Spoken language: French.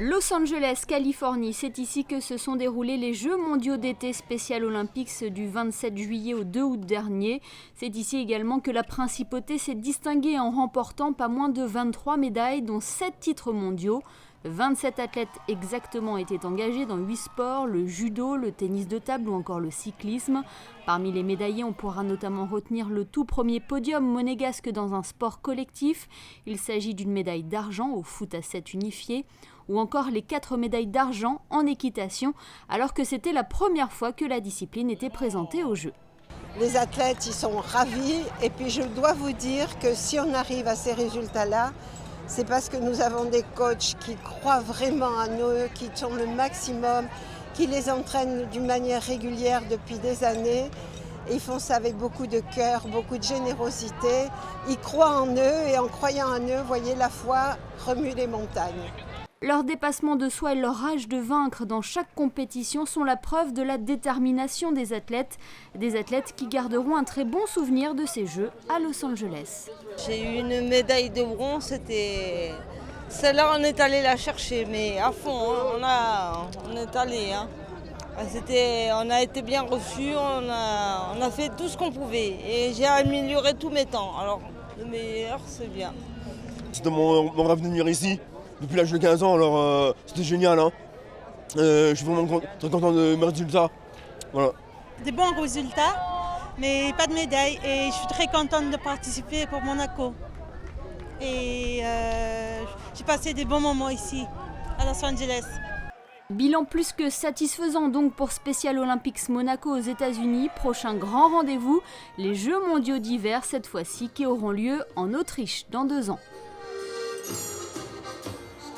Los Angeles, Californie, c'est ici que se sont déroulés les Jeux mondiaux d'été spécial Olympics du 27 juillet au 2 août dernier. C'est ici également que la principauté s'est distinguée en remportant pas moins de 23 médailles, dont 7 titres mondiaux. 27 athlètes exactement étaient engagés dans 8 sports, le judo, le tennis de table ou encore le cyclisme. Parmi les médaillés, on pourra notamment retenir le tout premier podium monégasque dans un sport collectif. Il s'agit d'une médaille d'argent au foot à 7 unifié, ou encore les 4 médailles d'argent en équitation, alors que c'était la première fois que la discipline était présentée aux Jeux. Les athlètes, ils sont ravis, et puis je dois vous dire que si on arrive à ces résultats-là, c'est parce que nous avons des coachs qui croient vraiment en eux, qui sont le maximum, qui les entraînent d'une manière régulière depuis des années. Ils font ça avec beaucoup de cœur, beaucoup de générosité. Ils croient en eux et en croyant en eux, voyez, la foi remue les montagnes. Leur dépassement de soi et leur rage de vaincre dans chaque compétition sont la preuve de la détermination des athlètes qui garderont un très bon souvenir de ces Jeux à Los Angeles. J'ai eu une médaille de bronze, celle-là on est allé la chercher, mais à fond, hein, on est allé. Hein. On a été bien reçus, on a fait tout ce qu'on pouvait et j'ai amélioré tous mes temps. Alors le meilleur c'est bien. C'était mon rêve de venir ici. Depuis l'âge de 15 ans, alors c'était génial. Hein. Je suis vraiment très content de mes résultats. Voilà. Des bons résultats, mais pas de médaille. Et je suis très contente de participer pour Monaco. Et j'ai passé des bons moments ici, à Los Angeles. Bilan plus que satisfaisant donc pour Special Olympics Monaco aux États-Unis. Prochain grand rendez-vous, les Jeux mondiaux d'hiver cette fois-ci qui auront lieu en Autriche dans 2 ans.